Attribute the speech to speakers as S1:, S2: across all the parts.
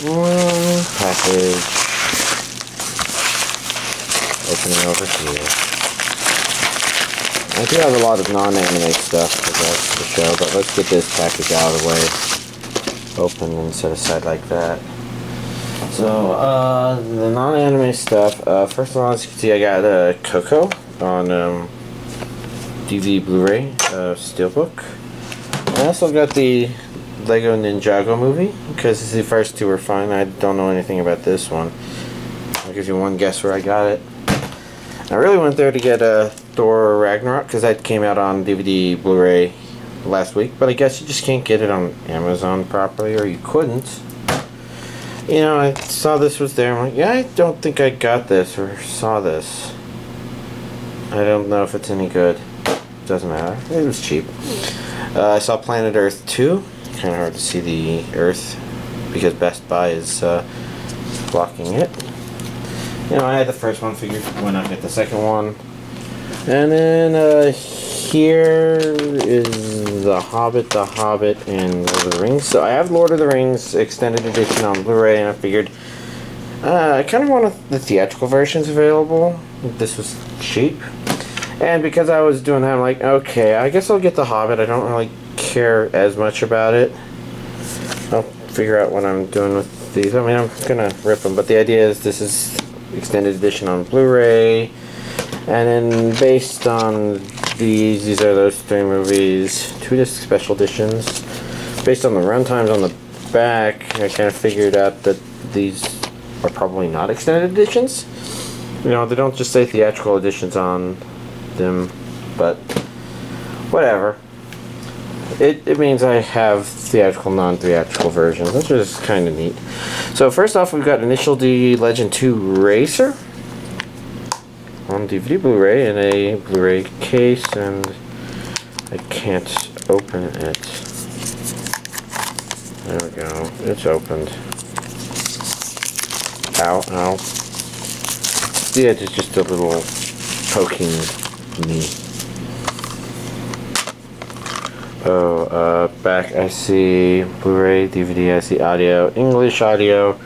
S1: package. Opening over here. I do have a lot of non-anime stuff for the show, but let's get this package out of the way. Open and set aside like that. So, the non-anime stuff. First of all, as you can see, I got Coco on DVD Blu-ray steelbook. I also got the Lego Ninjago movie, because the first two were fine. I don't know anything about this one. I'll give you one guess where I got it. I really went there to get Thor Ragnarok, because that came out on DVD Blu-ray last week, but I guess you just can't get it on Amazon properly, or you couldn't. You know, I saw this was there. I'm like, yeah, I don't think I got this or saw this. I don't know if it's any good. Doesn't matter. It was cheap. I saw Planet Earth 2. Kind of hard to see the Earth because Best Buy is blocking it. You know, I had the first one, figured why not get the second one. And then here is the Hobbit, and Lord of the Rings. So I have Lord of the Rings Extended Edition on Blu-ray, and I figured I kind of wanted the theatrical versions available. This was cheap. And because I was doing that, I'm like, okay, I guess I'll get the Hobbit. I don't really care as much about it. I'll figure out what I'm doing with these. I mean, I'm gonna rip them, but the idea is this is extended edition on Blu-ray, and then based on these are those three movies, 2-disc special editions. Based on the runtimes on the back, I kind of figured out that these are probably not extended editions. You know, they don't just say theatrical editions on them, but whatever. It means I have theatrical, non-theatrical versions, which is kind of neat. So first off, we've got Initial D Legend 2 Racer on DVD Blu-ray in a Blu-ray case, and I can't open it. There we go. It's opened. Ow, ow. The edge is just a little poking me. Oh, back I see Blu-ray, DVD, I see audio, English audio.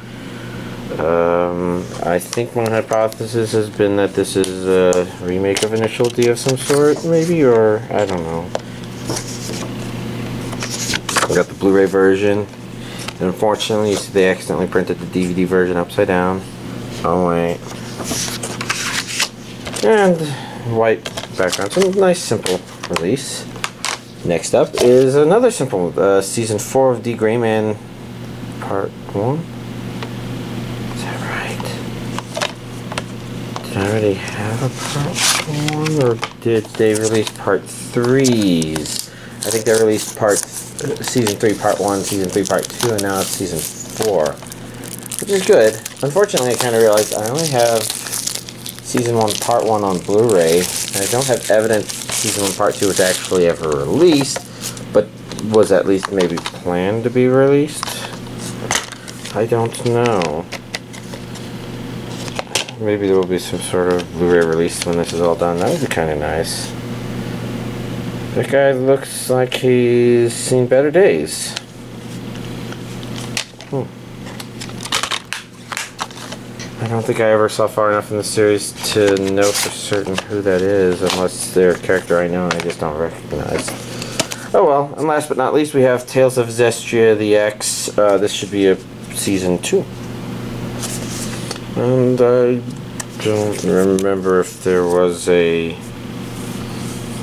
S1: I think my hypothesis has been that this is a remake of Initial D of some sort, maybe, or I don't know. I got the Blu-ray version, and unfortunately, you see they accidentally printed the DVD version upside down. Oh wait. And white background, so nice simple release. Next up is another simple season 4 of D.Gray-man part 1. Is that right? Did I already have a part 1, or did they release part 3s? I think they released season 3 part 1, season 3 part 2, and now it's season 4, which is good. Unfortunately, I kind of realized I only have season 1 part 1 on Blu-ray, and I don't have evidence season 1 part 2 was actually ever released, but was at least maybe planned to be released. I don't know. Maybe there will be some sort of Blu-ray release when this is all done. That would be kind of nice. That guy looks like he's seen better days. I don't think I ever saw far enough in the series to know for certain who that is, unless they're a character I know and I just don't recognize. Oh well, and last but not least, we have Tales of Zestiria the X. This should be a season 2. And I don't remember if there was a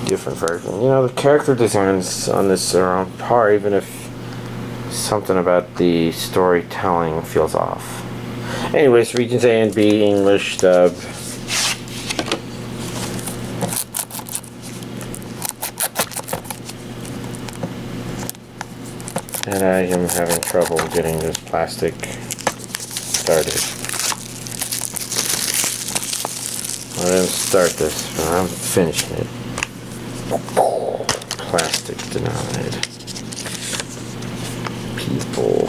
S1: different version. You know, the character designs on this are on par, even if something about the storytelling feels off. Anyways, regions A and B, English dub. And I am having trouble getting this plastic started. I didn't start this, but I'm finishing it. Plastic denied. People.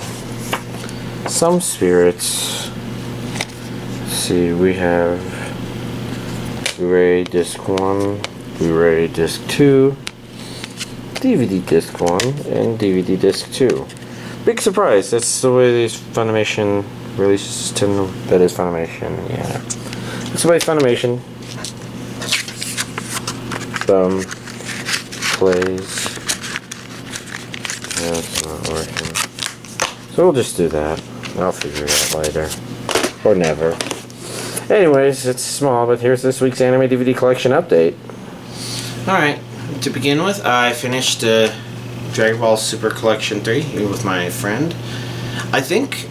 S1: Some spirits. Let's see, we have Blu-ray disc 1, Blu-ray disc 2, DVD disc 1, and DVD disc 2. Big surprise. That's the way these Funimation releases tend to. That is Funimation. Yeah. That's the way Funimation plays. Yeah, it's not working. So we'll just do that. I'll figure it out later. Or never. Anyways, it's small, but here's this week's anime DVD collection update. Alright, to begin with, I finished Dragon Ball Super Collection 3 with my friend. I think,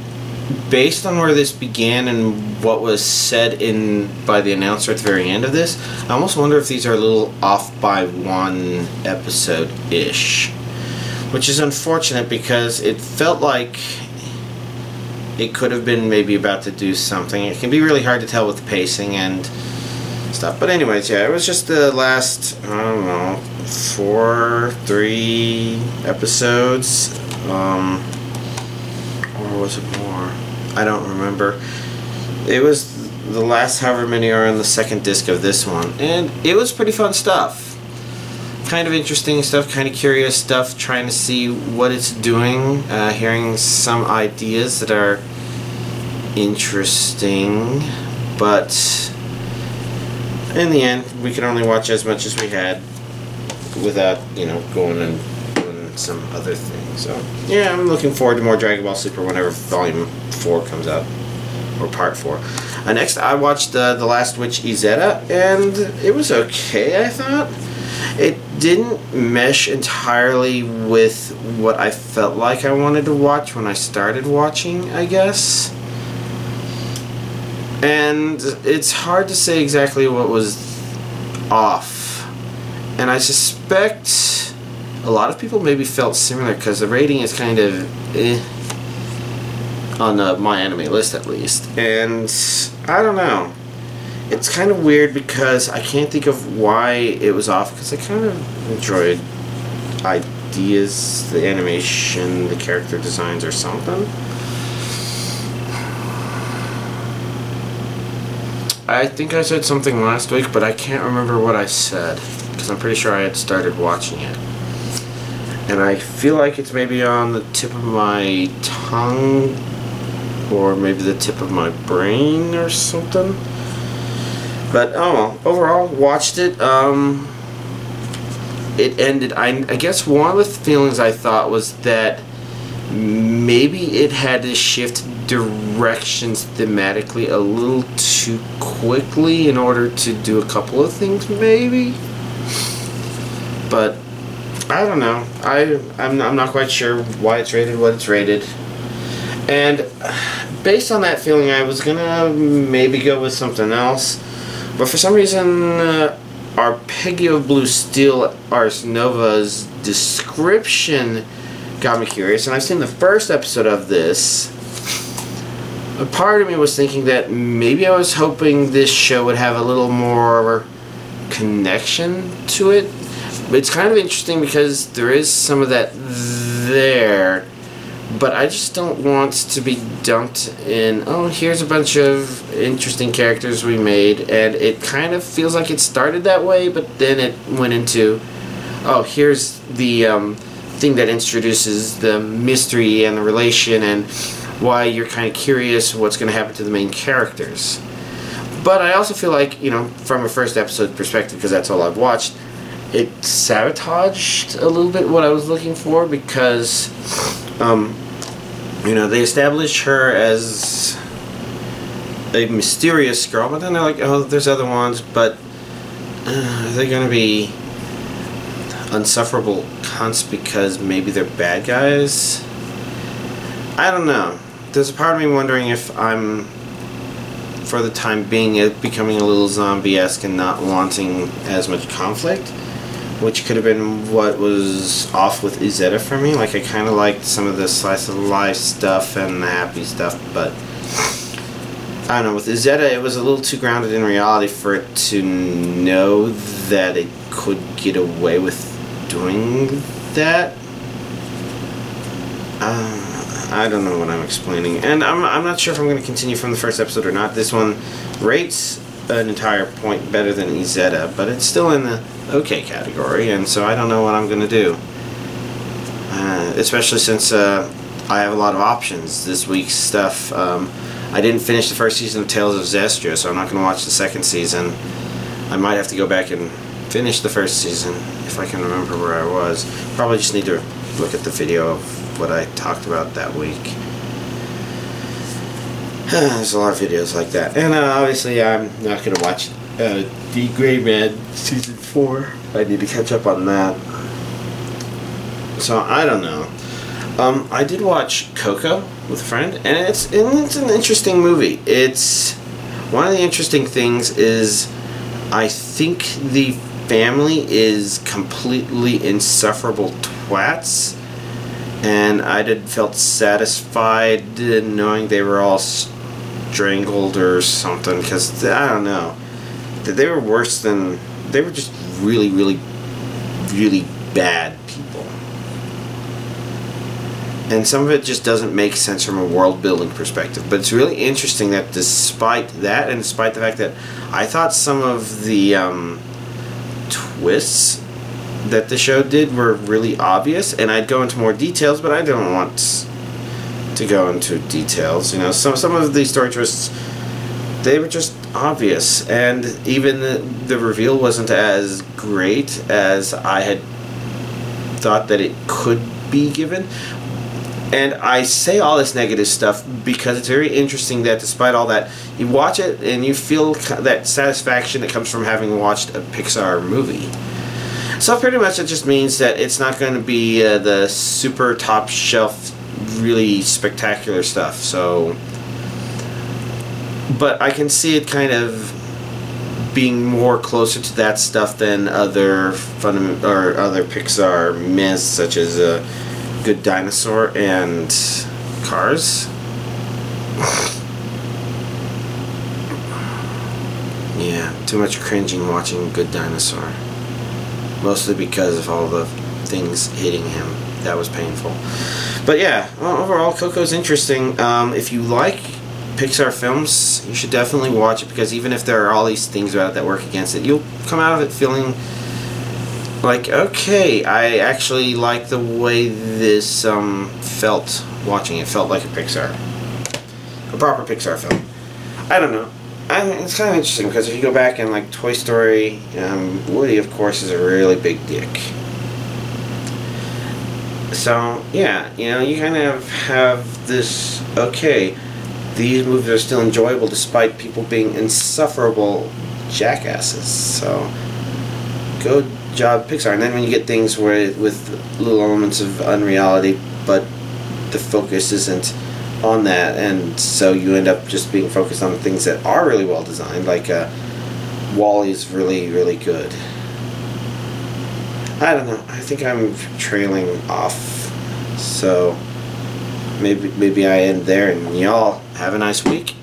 S1: based on where this began and what was said by the announcer at the very end of this, I almost wonder if these are a little off by one episode-ish. Which is unfortunate because it felt like it could have been maybe about to do something. It can be really hard to tell with the pacing and stuff. But anyways, yeah, it was just the last, I don't know, 3 episodes. Or was it more? I don't remember. It was the last however many are on the second disc of this one. And it was pretty fun stuff. Kind of interesting stuff, kind of curious stuff, trying to see what it's doing, hearing some ideas that are interesting, but in the end, we could only watch as much as we had without, you know, going and doing some other things. So, yeah, I'm looking forward to more Dragon Ball Super whenever Volume 4 comes out, or Part 4. Next, I watched The Last Witch Izetta, and it was okay, I thought. It didn't mesh entirely with what I felt like I wanted to watch when I started watching, I guess. And it's hard to say exactly what was off. And I suspect a lot of people maybe felt similar because the rating is kind of on my anime list at least. And I don't know. It's kind of weird because I can't think of why it was off, because I kind of enjoyed ideas, the animation, the character designs or something. I think I said something last week, but I can't remember what I said, because I'm pretty sure I had started watching it. And I feel like it's maybe on the tip of my tongue, or maybe the tip of my brain or something. But, oh well, overall, watched it. It ended, I guess one of the feelings I thought was that maybe it had to shift directions thematically a little too quickly in order to do a couple of things, maybe? But, I don't know. I'm not quite sure why it's rated what it's rated. And, based on that feeling, I was gonna maybe go with something else. But for some reason, Arpeggio Blue Steel Ars Nova's description got me curious, and I've seen the first episode of this. A part of me was thinking that maybe I was hoping this show would have a little more connection to it. It's kind of interesting because there is some of that there. But I just don't want to be dumped in, oh, here's a bunch of interesting characters we made, and it kind of feels like it started that way, but then it went into, oh, here's the thing that introduces the mystery and the relation and why you're kind of curious what's going to happen to the main characters. But I also feel like, you know, from a first episode perspective, because that's all I've watched, it sabotaged a little bit what I was looking for, because you know, they established her as a mysterious girl, but then they're like, oh, there's other ones, but are they going to be unsufferable cunts because maybe they're bad guys? I don't know. There's a part of me wondering if I'm, for the time being, becoming a little zombie-esque and not wanting as much conflict, which could have been what was off with Izetta for me. Like, I kind of liked some of the slice of life stuff and the happy stuff, but I don't know, with Izetta it was a little too grounded in reality for it to know that it could get away with doing that. I don't know what I'm explaining, and I'm not sure if I'm going to continue from the first episode or not. This one rates an entire point better than Izetta, but it's still in the okay category, and so I don't know what I'm going to do. Especially since I have a lot of options. This week's stuff, I didn't finish the first season of Tales of Zestiria, so I'm not going to watch the second season. I might have to go back and finish the first season if I can remember where I was. Probably just need to look at the video of what I talked about that week. There's a lot of videos like that. And obviously I'm not going to watch D.Gray-man Season 4. I need to catch up on that. So I don't know. I did watch Coco with a friend, and it's an interesting movie. It's one of the interesting things is I think the family is completely insufferable twats, and I felt satisfied knowing they were all strangled or something, because I don't know, they were worse than, they were just really bad people. And some of it just doesn't make sense from a world building perspective. But it's really interesting that despite that, and despite the fact that I thought some of the twists that the show did were really obvious, and I'd go into more details, but I don't want to go into details. You know, some of the story twists, they were just obvious, and even the reveal wasn't as great as I had thought that it could be given. And I say all this negative stuff because it's very interesting that despite all that, you watch it and you feel that satisfaction that comes from having watched a Pixar movie. So pretty much it just means that it's not going to be the super top shelf, really spectacular stuff. So, but I can see it kind of being more closer to that stuff than other other Pixar myths such as Good Dinosaur and Cars. Yeah, too much cringing watching Good Dinosaur. Mostly because of all the things hitting him. That was painful. But yeah, overall, Coco's interesting. If you like Pixar films, you should definitely watch it, because even if there are all these things about it that work against it, you'll come out of it feeling like, okay, I actually like the way this felt watching it. Felt like a Pixar. A proper Pixar film. I don't know. It's kind of interesting because if you go back and like Toy Story, Woody, of course, is a really big dick. So, yeah, you know, you kind of have this, okay, these movies are still enjoyable despite people being insufferable jackasses. So, good job, Pixar. And then when you get things where with little elements of unreality, but the focus isn't on that, and so you end up just being focused on things that are really well designed, like WALL-E's really good. I don't know, I think I'm trailing off, so maybe I end there, and y'all have a nice week.